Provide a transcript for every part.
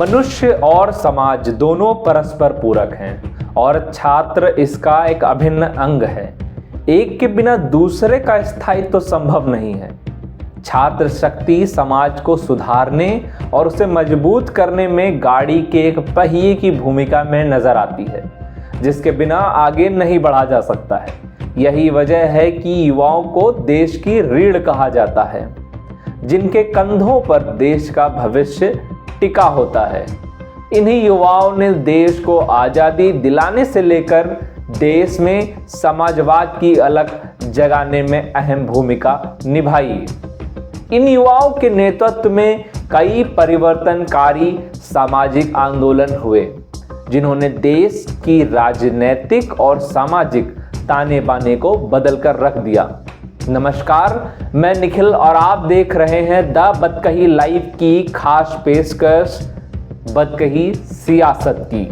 मनुष्य और समाज दोनों परस्पर पूरक हैं और छात्र इसका एक अभिन्न अंग है। एक के बिना दूसरे का स्थायित्व तो संभव नहीं है। छात्र शक्ति समाज को सुधारने और उसे मजबूत करने में गाड़ी के एक पहिए की भूमिका में नजर आती है, जिसके बिना आगे नहीं बढ़ा जा सकता है। यही वजह है कि युवाओं को देश की रीढ़ कहा जाता है, जिनके कंधों पर देश का भविष्य टिका होता है। इन्हीं युवाओं ने देश को आजादी दिलाने से लेकर देश में समाजवाद की अलग जगाने में अहम भूमिका निभाई। इन युवाओं के नेतृत्व में कई परिवर्तनकारी सामाजिक आंदोलन हुए, जिन्होंने देश की राजनीतिक और सामाजिक ताने बाने को बदल कर रख दिया। नमस्कार, मैं निखिल और आप देख रहे हैं द बदकही लाइव की खास पेशकश बदकही सियासत की।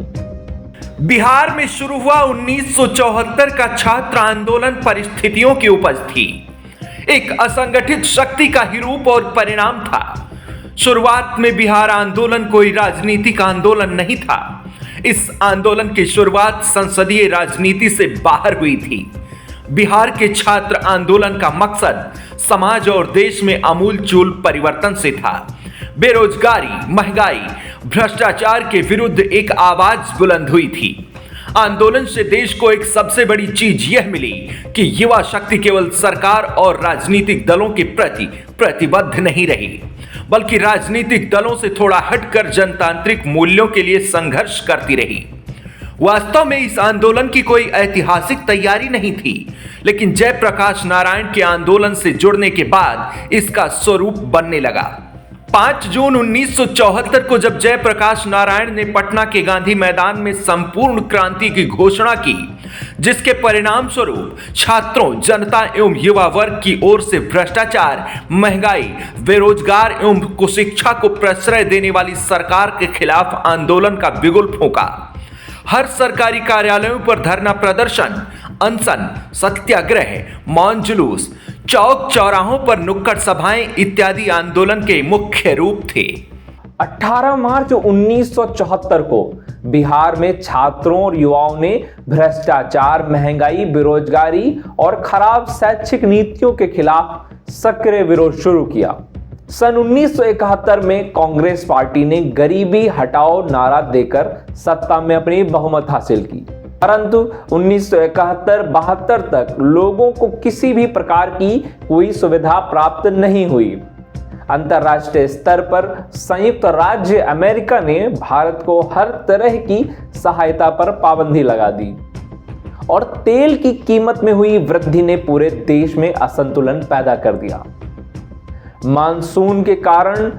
बिहार में शुरू हुआ 1974 का छात्र आंदोलन परिस्थितियों की उपज थी। एक असंगठित शक्ति का ही रूप और परिणाम था। शुरुआत में बिहार आंदोलन कोई राजनीतिक आंदोलन नहीं था। इस आंदोलन की शुरुआत संसदीय राजनीति से बाहर हुई थी। बिहार के छात्र आंदोलन का मकसद समाज और देश में आमूलचूल परिवर्तन से था। बेरोजगारी, महंगाई, भ्रष्टाचार के विरुद्ध एक आवाज बुलंद हुई थी। आंदोलन से देश को एक सबसे बड़ी चीज यह मिली कि युवा शक्ति केवल सरकार और राजनीतिक दलों के प्रति प्रतिबद्ध नहीं रही, बल्कि राजनीतिक दलों से थोड़ा हटकर जनतांत्रिक मूल्यों के लिए संघर्ष करती रही। वास्तव में इस आंदोलन की कोई ऐतिहासिक तैयारी नहीं थी, लेकिन जयप्रकाश नारायण के आंदोलन से जुड़ने के बाद इसका स्वरूप बनने लगा। 5 जून 1974 को जब जयप्रकाश नारायण ने पटना के गांधी मैदान में संपूर्ण क्रांति की घोषणा की, जिसके परिणाम स्वरूप छात्रों, जनता एवं युवा वर्ग की ओर से भ्रष्टाचार, महंगाई, बेरोजगार एवं कुशिक्षा को प्रश्रय देने वाली सरकार के खिलाफ आंदोलन का बिगुल फूंका। हर सरकारी कार्यालयों पर धरना प्रदर्शन, अनशन, सत्याग्रह, मौन जुलूस, चौक चौराहों पर नुक्कड़ सभाएं इत्यादि आंदोलन के मुख्य रूप थे। 18 मार्च 1974 को बिहार में छात्रों और युवाओं ने भ्रष्टाचार, महंगाई, बेरोजगारी और खराब शैक्षिक नीतियों के खिलाफ सक्रिय विरोध शुरू किया। सन 1971 में कांग्रेस पार्टी ने गरीबी हटाओ नारा देकर सत्ता में अपनी बहुमत हासिल की, परंतु 1971-72 तक लोगों को किसी भी प्रकार की कोई सुविधा प्राप्त नहीं हुई। अंतर्राष्ट्रीय स्तर पर संयुक्त राज्य अमेरिका ने भारत को हर तरह की सहायता पर पाबंदी लगा दी और तेल की कीमत में हुई वृद्धि ने पूरे देश में असंतुलन पैदा कर दिया। मानसून के कारण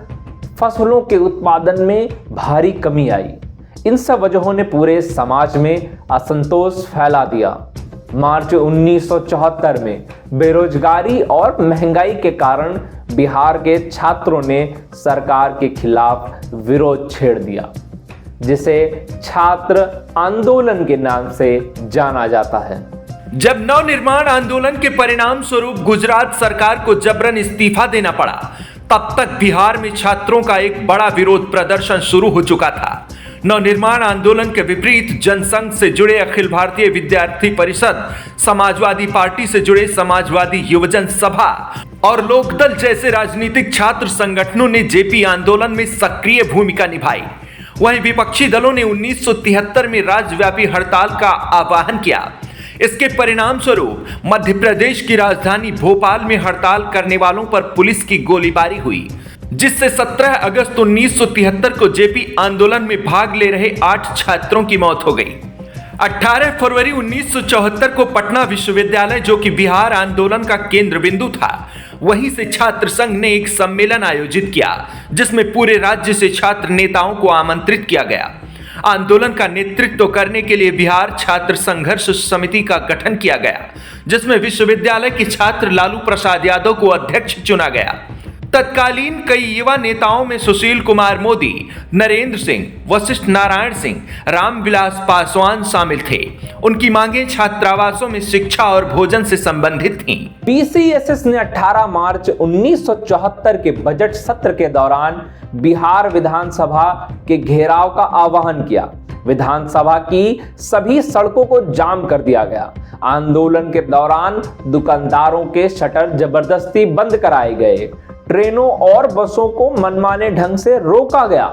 फसलों के उत्पादन में भारी कमी आई। इन सब वजहों ने पूरे समाज में असंतोष फैला दिया। मार्च 1974 में बेरोजगारी और महंगाई के कारण बिहार के छात्रों ने सरकार के खिलाफ विरोध छेड़ दिया, जिसे छात्र आंदोलन के नाम से जाना जाता है। जब नवनिर्माण आंदोलन के परिणाम स्वरूप गुजरात सरकार को जबरन इस्तीफा देना पड़ा, तब तक बिहार में छात्रों का एक बड़ा विरोध प्रदर्शन शुरू हो चुका था। नवनिर्माण आंदोलन के विपरीत जनसंघ से जुड़े अखिल भारतीय विद्यार्थी परिषद, समाजवादी पार्टी से जुड़े समाजवादी युवजन सभा और लोकदल जैसे राजनीतिक छात्र संगठनों ने जेपी आंदोलन में सक्रिय भूमिका निभाई। वहीं विपक्षी दलों ने 1973 में राज्यव्यापी हड़ताल का आह्वान किया। इसके परिणाम स्वरूप मध्य प्रदेश की राजधानी भोपाल में हड़ताल करने वालों पर पुलिस की गोलीबारी हुई, जिससे 17 अगस्त 1973 को जेपी आंदोलन में भाग ले रहे 8 छात्रों की मौत हो गई। 18 फरवरी 1974 को पटना विश्वविद्यालय, जो कि बिहार आंदोलन का केंद्र बिंदु था, वहीं से छात्र संघ ने एक सम्मेलन आयोजित किया, जिसमें पूरे राज्य से छात्र नेताओं को आमंत्रित किया गया। आंदोलन का नेतृत्व करने के लिए बिहार छात्र संघर्ष समिति का गठन किया गया, जिसमें विश्वविद्यालय के छात्र लालू प्रसाद यादव को अध्यक्ष चुना गया। तत्कालीन कई युवा नेताओं में सुशील कुमार मोदी, नरेंद्र सिंह, वशिष्ठ नारायण सिंह, रामविलास पासवान शामिल थे। उनकी मांगें छात्रावासों में शिक्षा और भोजन से संबंधित थीं। बीसीएसएस ने 18 मार्च 1974 के बजट सत्र के दौरान बिहार विधानसभा के घेराव का आह्वान किया। विधानसभा की सभी सड़कों को जाम कर दिया गया। आंदोलन के दौरान दुकानदारों के शटर जबरदस्ती बंद कराए गए। ट्रेनों और बसों को मनमाने ढंग से रोका गया।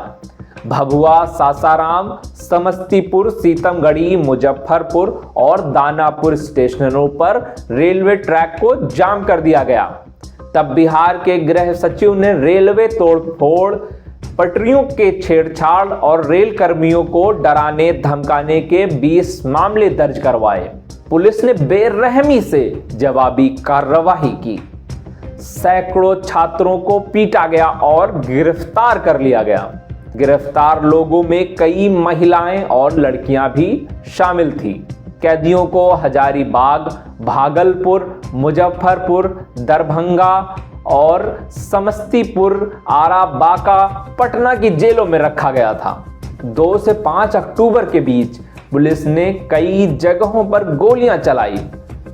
भभुआ, सासाराम, समस्तीपुर, सीतमगढ़ी, मुजफ्फरपुर और दानापुर स्टेशनों पर रेलवे ट्रैक को जाम कर दिया गया। तब बिहार के गृह सचिव ने रेलवे तोड़फोड़, पटरियों के छेड़छाड़ और रेल कर्मियों को डराने धमकाने के 20 मामले दर्ज करवाए। पुलिस ने बेरहमी से जवाबी कार्रवाई की। सैकड़ों छात्रों को पीटा गया और गिरफ्तार कर लिया गया। गिरफ्तार लोगों में कई महिलाएं और लड़कियां भी शामिल थी। कैदियों को हजारीबाग, भागलपुर, मुजफ्फरपुर, दरभंगा और समस्तीपुर, आरा, बांका, पटना की जेलों में रखा गया था। 2 से 5 अक्टूबर के बीच पुलिस ने कई जगहों पर गोलियां चलाई,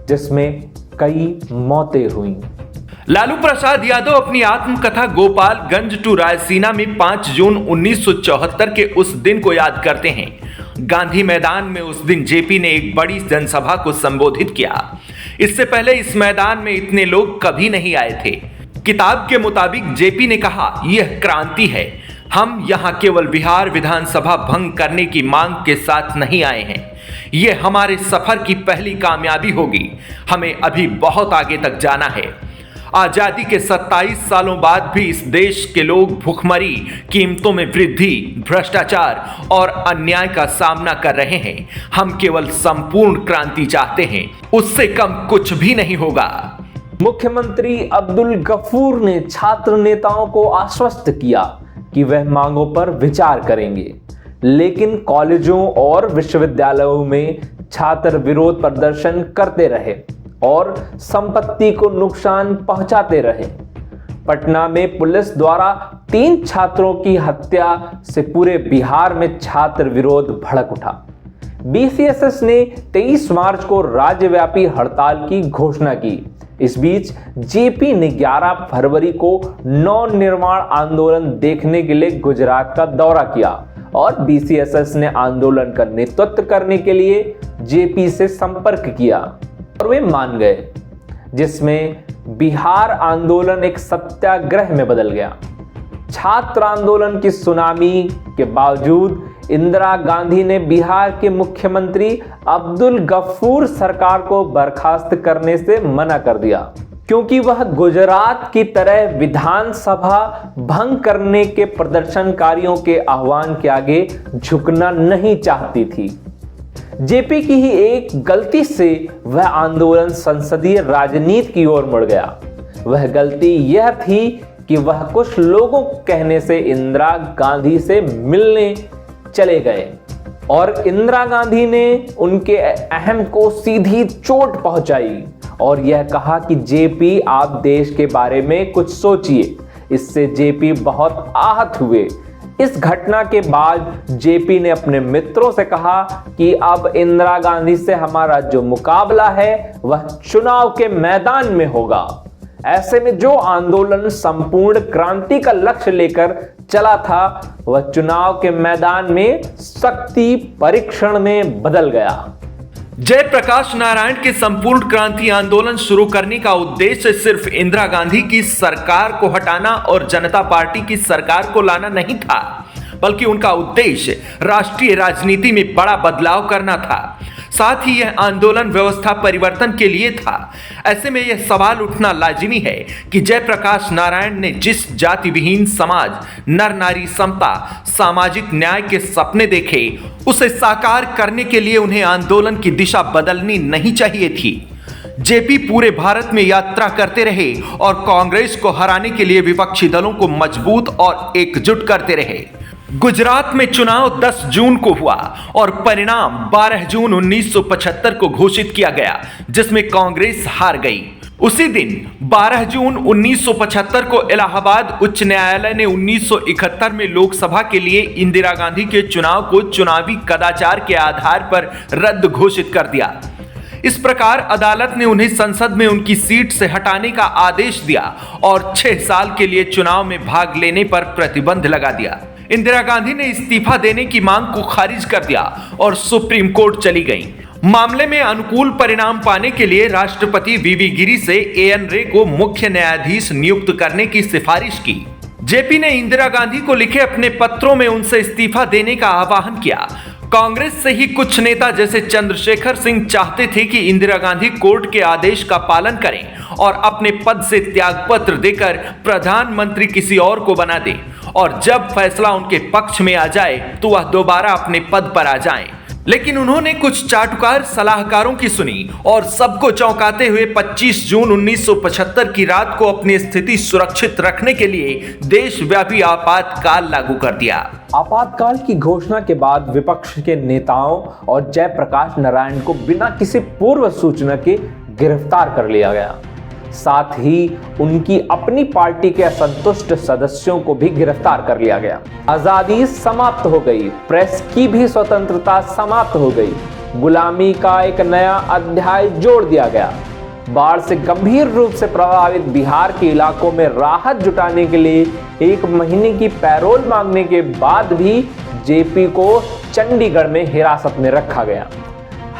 जिसमें कई मौतें हुईं। लालू प्रसाद यादव अपनी आत्मकथा गोपालगंज टू रायसीना में 5 जून 1974 के उस दिन को याद करते हैं। गांधी मैदान में उस दिन जेपी ने एक बड़ी जनसभा को संबोधित किया। इससे पहले इस मैदान में इतने लोग कभी नहीं आए थे। किताब के मुताबिक जेपी ने कहा, यह क्रांति है। हम यहां केवल बिहार विधानसभा भंग करने की मांग के साथ नहीं आए हैं। यह हमारे सफर की पहली कामयाबी होगी। हमें अभी बहुत आगे तक जाना है। आजादी के 27 सालों बाद भी इस देश के लोग भूखमरी, कीमतों में वृद्धि, भ्रष्टाचार और अन्याय का सामना कर रहे हैं। हम केवल संपूर्ण क्रांति चाहते हैं, उससे कम कुछ भी नहीं होगा। मुख्यमंत्री अब्दुल गफूर ने छात्र नेताओं को आश्वस्त किया कि वह मांगों पर विचार करेंगे, लेकिन कॉलेजों और विश्वविद्यालयों में छात्र विरोध प्रदर्शन करते रहे और संपत्ति को नुकसान पहुंचाते रहे। पटना में पुलिस द्वारा 3 छात्रों की हत्या से पूरे बिहार में छात्र विरोध भड़क उठा। बीसीएसएस ने 23 मार्च को राज्यव्यापी हड़ताल की घोषणा की। इस बीच जेपी ने 11 फरवरी को नवनिर्माण आंदोलन देखने के लिए गुजरात का दौरा किया और बीसीएसएस ने आंदोलन का नेतृत्व करने के लिए जेपी से संपर्क किया और वे मान गए, जिसमें बिहार आंदोलन एक सत्याग्रह में बदल गया। छात्र आंदोलन की सुनामी के बावजूद इंदिरा गांधी ने बिहार के मुख्यमंत्री अब्दुल गफूर सरकार को बर्खास्त करने से मना कर दिया, क्योंकि वह गुजरात की तरह विधानसभा भंग करने के प्रदर्शनकारियों के आह्वान के आगे झुकना नहीं चाहती थी। जेपी की ही एक गलती से वह आंदोलन संसदीय राजनीति की ओर मुड़ गया। वह गलती यह थी कि वह कुछ लोगों के कहने से इंदिरा गांधी से मिलने चले गए और इंदिरा गांधी ने उनके अहम को सीधी चोट पहुंचाई और यह कहा कि जेपी, आप देश के बारे में कुछ सोचिए। इससे जेपी बहुत आहत हुए। इस घटना के बाद जेपी ने अपने मित्रों से कहा कि अब इंदिरा गांधी से हमारा जो मुकाबला है वह चुनाव के मैदान में होगा। ऐसे में जो आंदोलन संपूर्ण क्रांति का लक्ष्य लेकर चला था वह चुनाव के मैदान में शक्ति परीक्षण में बदल गया। जयप्रकाश नारायण के संपूर्ण क्रांति आंदोलन शुरू करने का उद्देश्य सिर्फ इंदिरा गांधी की सरकार को हटाना और जनता पार्टी की सरकार को लाना नहीं था, बल्कि उनका उद्देश्य राष्ट्रीय राजनीति में बड़ा बदलाव करना था। साथ ही यह आंदोलन व्यवस्था परिवर्तन के लिए था। ऐसे में यह सवाल उठना लाजिमी है कि जयप्रकाश नारायण ने जिस जाति विहीन समाज, नर नारी समता, सामाजिक न्याय के सपने देखे, उसे साकार करने के लिए उन्हें आंदोलन की दिशा बदलनी नहीं चाहिए थी। जेपी पूरे भारत में यात्रा करते रहे और कांग्रेस को हराने के लिए विपक्षी दलों को मजबूत और एकजुट करते रहे। गुजरात में चुनाव 10 जून को हुआ और परिणाम 12 जून 1975 को घोषित किया गया, जिसमें कांग्रेस हार गई। उसी दिन 12 जून 1975 को इलाहाबाद उच्च न्यायालय ने 1971 में लोकसभा के लिए इंदिरा गांधी के चुनाव को चुनावी कदाचार के आधार पर रद्द घोषित कर दिया। इस प्रकार अदालत ने उन्हें संसद में उनकी सीट से हटाने का आदेश दिया और 6 साल के लिए चुनाव में भाग लेने पर प्रतिबंध लगा दिया। इंदिरा गांधी ने इस्तीफा देने की मांग को खारिज कर दिया और सुप्रीम कोर्ट चली गईं। मामले में अनुकूल परिणाम पाने के लिए राष्ट्रपति वीवी गिरी से एएन रे को मुख्य न्यायाधीश नियुक्त करने की सिफारिश की। जेपी ने इंदिरा गांधी को लिखे अपने पत्रों में उनसे इस्तीफा देने का आह्वान किया। कांग्रेस से ही कुछ नेता जैसे चंद्रशेखर सिंह चाहते थे कि इंदिरा गांधी कोर्ट के आदेश का पालन करें और अपने पद से त्यागपत्र देकर प्रधानमंत्री किसी और को बना दे और जब फैसला उनके पक्ष में आ जाए तो वह दोबारा अपने पद पर आ जाएं। लेकिन उन्होंने कुछ चाटुकार सलाहकारों की सुनी और सबको चौंकाते हुए 25 जून 1975 की रात को अपनी स्थिति सुरक्षित रखने के लिए देशव्यापी आपातकाल लागू कर दिया। आपातकाल की घोषणा के बाद विपक्ष के नेताओं और जयप्रकाश नारायण को बिना किसी पूर्व सूचना के गिरफ्तार कर लिया गया। साथ ही उनकी अपनी पार्टी के असंतुष्ट सदस्यों को भी गिरफ्तार कर लिया गया। आजादी समाप्त हो गई, प्रेस की भी स्वतंत्रता समाप्त हो गई, गुलामी का एक नया अध्याय जोड़ दिया गया। बाढ़ से गंभीर रूप से प्रभावित बिहार के इलाकों में राहत जुटाने के लिए 1 महीने की पैरोल मांगने के बाद भी जेपी को चंडीगढ़ में हिरासत में रखा गया।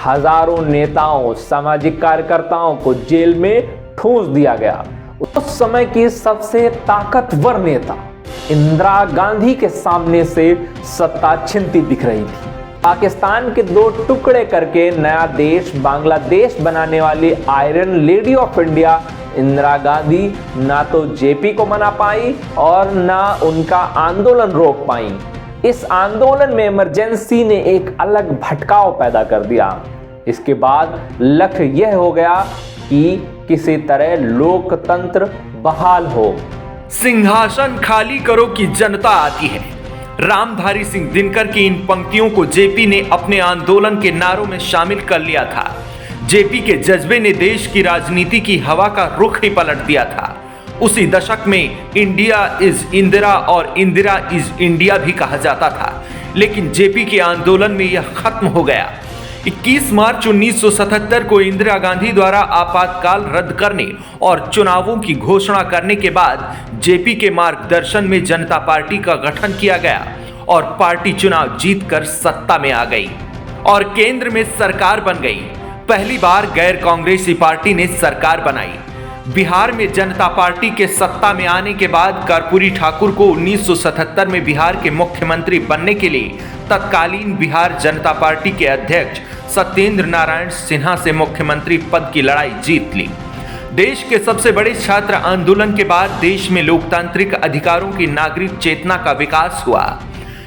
हजारों नेताओं, सामाजिक कार्यकर्ताओं को जेल में ठूंस दिया गया। उस समय की सबसे ताकतवर नेता इंदिरा गांधी के सामने से सत्ता छिनती दिख रही थी। पाकिस्तान के 2 टुकड़े करके नया देश बांग्लादेश बनाने वाली iron lady of India Indira Gandhi ना तो जेपी को मना पाई और ना उनका आंदोलन रोक पाई। इस आंदोलन में इमरजेंसी ने एक अलग भटकाव पैदा कर दिया। इसके बाद लक्ष्य यह हो गया कि किसी तरह लोकतंत्र बहाल हो। सिंहासन खाली करो कि जनता आती है। रामधारी सिंह दिनकर की इन पंक्तियों को जेपी ने अपने आंदोलन के नारों में शामिल कर लिया था। जेपी के जज्बे ने देश की राजनीति की हवा का रुख ही पलट दिया था। उसी दशक में इंडिया इज इंदिरा और इंदिरा इज इंडिया भी कहा जाता था, लेकिन जेपी के आंदोलन में यह खत्म हो गया। 21 मार्च 1977 को इंदिरा गांधी द्वारा आपातकाल रद्द करने और चुनावों की घोषणा करने के बाद जेपी के मार्गदर्शन में जनता पार्टी का गठन किया गया और पार्टी चुनाव जीतकर सत्ता में आ गई और केंद्र में सरकार बन गई। पहली बार गैर कांग्रेसी पार्टी ने सरकार बनाई। बिहार में जनता पार्टी के सत्ता में आने के बाद कर्पूरी ठाकुर को 1977 में बिहार के मुख्यमंत्री बनने के लिए तत्कालीन बिहार जनता पार्टी के अध्यक्ष सत्येंद्र नारायण सिन्हा से मुख्यमंत्री पद की लड़ाई जीत ली। देश के सबसे बड़े छात्र आंदोलन के बाद देश में लोकतांत्रिक अधिकारों की नागरिक चेतना का विकास हुआ।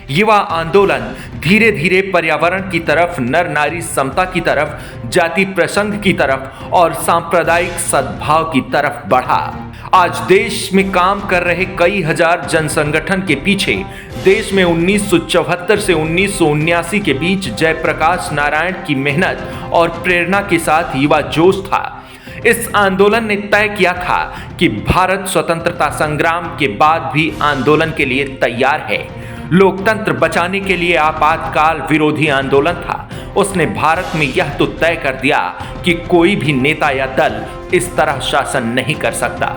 युवा आंदोलन धीरे धीरे पर्यावरण की तरफ, नर नारी समता की तरफ, जाति प्रसंग की तरफ और सांप्रदायिक सद्भाव की तरफ बढ़ा। आज देश में काम कर रहे कई हजार जन संगठन के पीछे देश में 1974 से 1979 के बीच जयप्रकाश नारायण की मेहनत और प्रेरणा के साथ युवा जोश था। इस आंदोलन ने तय किया था कि भारत स्वतंत्रता संग्राम के बाद भी आंदोलन के लिए तैयार है। लोकतंत्र बचाने के लिए आपातकाल विरोधी आंदोलन था। उसने भारत में यह तो तय कर दिया कि कोई भी नेता या दल इस तरह शासन नहीं कर सकता।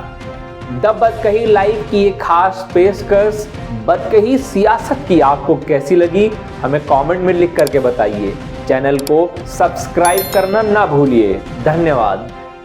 द बदकही लाइव की एक खास पेशकश बदकही सियासत की आपको कैसी लगी, हमें कमेंट में लिख करके बताइए। चैनल को सब्सक्राइब करना ना भूलिए। धन्यवाद।